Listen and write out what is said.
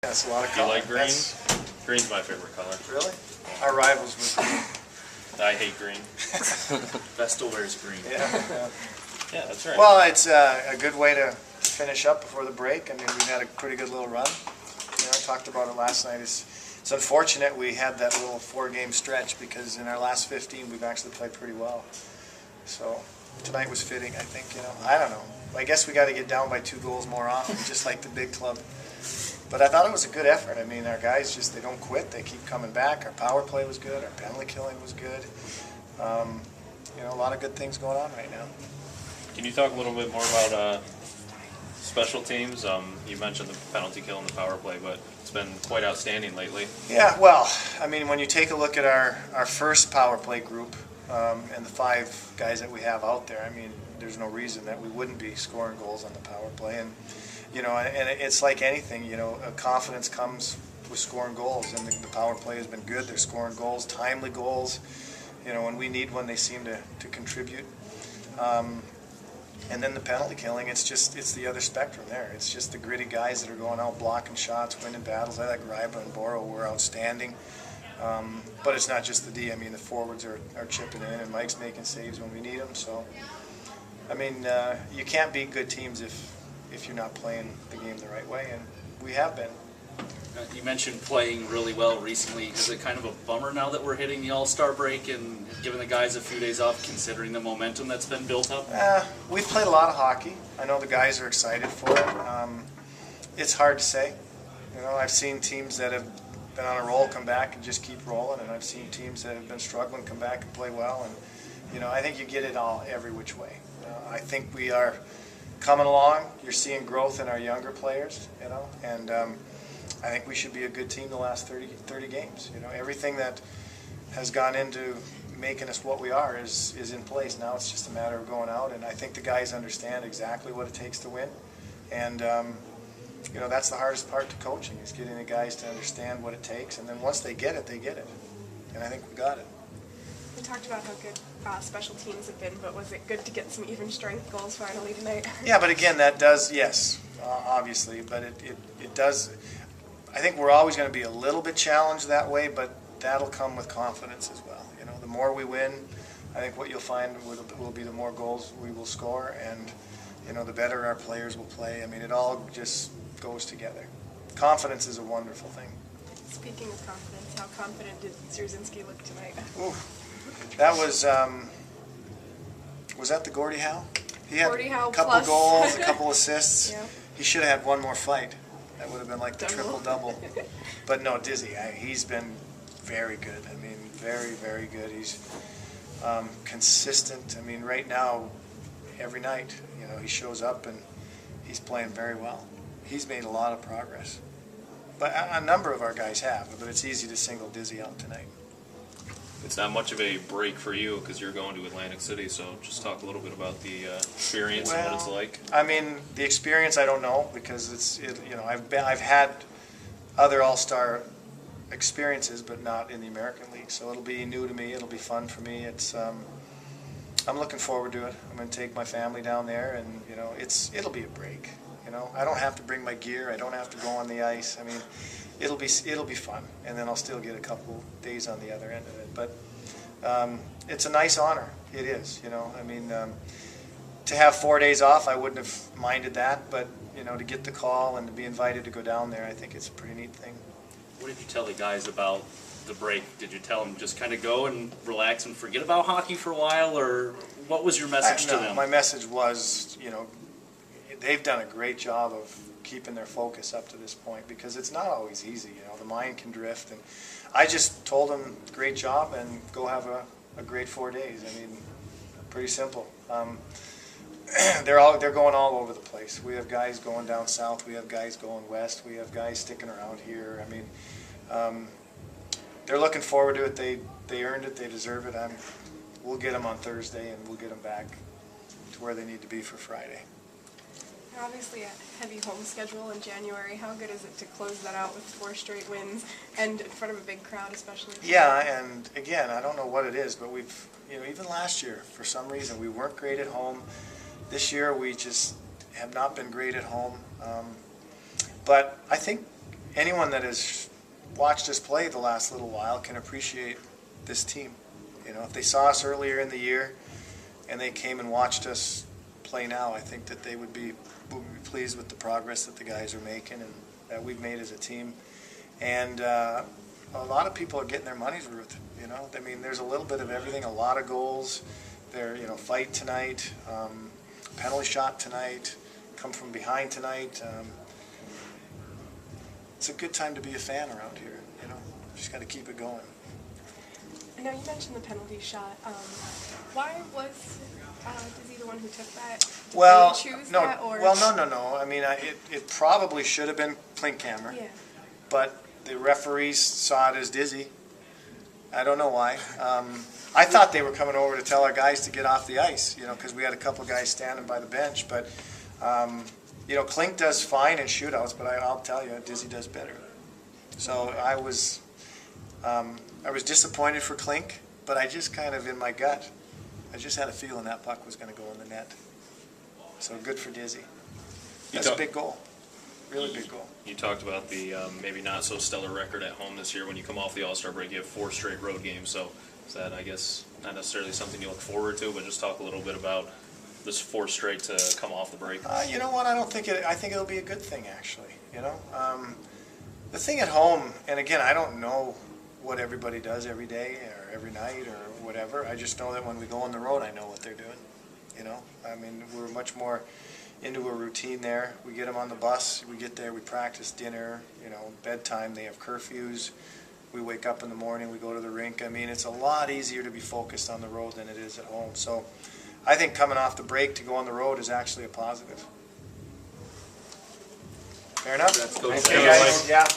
That's a lot of Do you color. like green? Green's my favorite color. Really? Our rivals were green. I hate green. Vestal wears green. Yeah. Yeah, that's right. Well, it's a good way to finish up before the break. I mean, we had a pretty good little run. I talked about it last night. It's unfortunate we had that little 4-game stretch because in our last 15 we've actually played pretty well. So tonight was fitting, I think. I don't know. I guess we got to get down by 2 goals more often, just like the big club. But I thought it was a good effort. I mean, our guys they don't quit. They keep coming back. Our power play was good. Our penalty killing was good. A lot of good things going on right now. Can you talk a little bit more about special teams? You mentioned the penalty kill and the power play, but it's been quite outstanding lately. Yeah, well, I mean, when you take a look at our first power play group and the 5 guys that we have out there, I mean, there's no reason that we wouldn't be scoring goals on the power play. And it's like anything, confidence comes with scoring goals, and the power play has been good. They're scoring goals, timely goals. When we need one, they seem to contribute. And then the penalty killing, it's the other spectrum there. It's just the gritty guys that are going out blocking shots, winning battles. I think Greiba and Boro were outstanding. But it's not just the D. I mean, the forwards are chipping in, and Mike's making saves when we need him. So, I mean, you can't beat good teams if you're not playing the game the right way, and we have been. You mentioned playing really well recently. Is it kind of a bummer now that we're hitting the All-Star break and giving the guys a few days off, considering the momentum that's been built up? We've played a lot of hockey. I know the guys are excited for it. It's hard to say. I've seen teams that have been on a roll come back and just keep rolling, and I've seen teams that have been struggling come back and play well. And I think you get it all every which way. I think we are coming along. You're seeing growth in our younger players, and I think we should be a good team the last 30 games. Everything that has gone into making us what we are is in place. Now it's just a matter of going out, and I think the guys understand exactly what it takes to win. And that's the hardest part to coaching, is getting the guys to understand what it takes, and then once they get it, they get it. And I think we got it. We talked about how good special teams have been, but was it good to get some even strength goals finally tonight? Yeah, but again, that does, yes, obviously, but it does. I think we're always going to be a little bit challenged that way, but that'll come with confidence as well. The more we win, I think what you'll find will be the more goals we will score, and the better our players will play. I mean, it all just goes together. Confidence is a wonderful thing. Speaking of confidence, how confident did Zerzinski look tonight? Ooh, that was that the Gordie Howe? He had Gordie Howe a couple plus. goals, a couple assists. Yeah. He should have had one more fight. That would have been like the triple-double. But no, Dizzy, he's been very good. I mean, very, very good. He's consistent. I mean, right now, every night, he shows up and he's playing very well. He's made a lot of progress. But a number of our guys have, but it's easy to single Dizzy out tonight. It's not much of a break for you because you're going to Atlantic City, so just talk a little bit about the experience and what it's like. I mean, the experience I don't know, because I've had other All-Star experiences, but not in the American League, so it'll be new to me. It'll be fun for me. I'm looking forward to it. I'm going to take my family down there, and it'll be a break. I don't have to bring my gear. I don't have to go on the ice. I mean, it'll be fun, and then I'll still get a couple days on the other end of it. But it's a nice honor. It is. I mean, to have 4 days off, I wouldn't have minded that. But to get the call and to be invited to go down there, I think it's a pretty neat thing. What did you tell the guys about the break? Did you tell them just kind of go and relax and forget about hockey for a while, or what was your message to them? My message was, they've done a great job of keeping their focus up to this point, because it's not always easy. The mind can drift, and I just told them, great job, and go have a great 4 days. I mean, pretty simple. They're going all over the place. We have guys going down south. We have guys going west. We have guys sticking around here. I mean, they're looking forward to it. They earned it. They deserve it. We'll get them on Thursday, and we'll get them back to where they need to be for Friday. Obviously a heavy home schedule in January. How good is it to close that out with 4 straight wins and in front of a big crowd, especially? Yeah, and again, I don't know what it is, but we've, even last year, for some reason, we weren't great at home. This year, we just have not been great at home. But I think anyone that has watched us play the last little while can appreciate this team. You know, if they saw us earlier in the year and they came and watched us play now, I think that they would be pleased with the progress that the guys are making and that we've made as a team. And a lot of people are getting their money's worth. You know, I mean, there's a little bit of everything. A lot of goals. There, you know, fight tonight, penalty shot tonight, come from behind tonight. It's a good time to be a fan around here. You know, just got to keep it going. Now you mentioned the penalty shot. Why was Dizzy the one who took that? Did Well, they choose no, that, or? well, no. I mean, it probably should have been Klinkhammer, Yeah. but the referees saw it as Dizzy. I don't know why. I thought they were coming over to tell our guys to get off the ice, you know, because we had a couple guys standing by the bench. But, you know, Klink does fine in shootouts, but I'll tell you, Dizzy does better. So I was disappointed for Klink, but I just kind of, in my gut, I just had a feeling that puck was going to go in the net. So good for Dizzy. That's a big goal. Really big goal. You talked about the maybe not so stellar record at home this year. When you come off the All-Star break, you have 4 straight road games. So is that, I guess, not necessarily something you look forward to, but just talk a little bit about this 4 straight to come off the break? You know what? I think it'll be a good thing, actually. You know, the thing at home, and again, I don't know what everybody does every day or every night or whatever. I just know that when we go on the road, I know what they're doing. You know, I mean, we're much more into a routine there. We get them on the bus, we get there, we practice dinner, you know, bedtime, they have curfews. We wake up in the morning, we go to the rink. I mean, it's a lot easier to be focused on the road than it is at home. So I think coming off the break to go on the road is actually a positive. Fair enough? That's Coach Okay, guys. Yeah.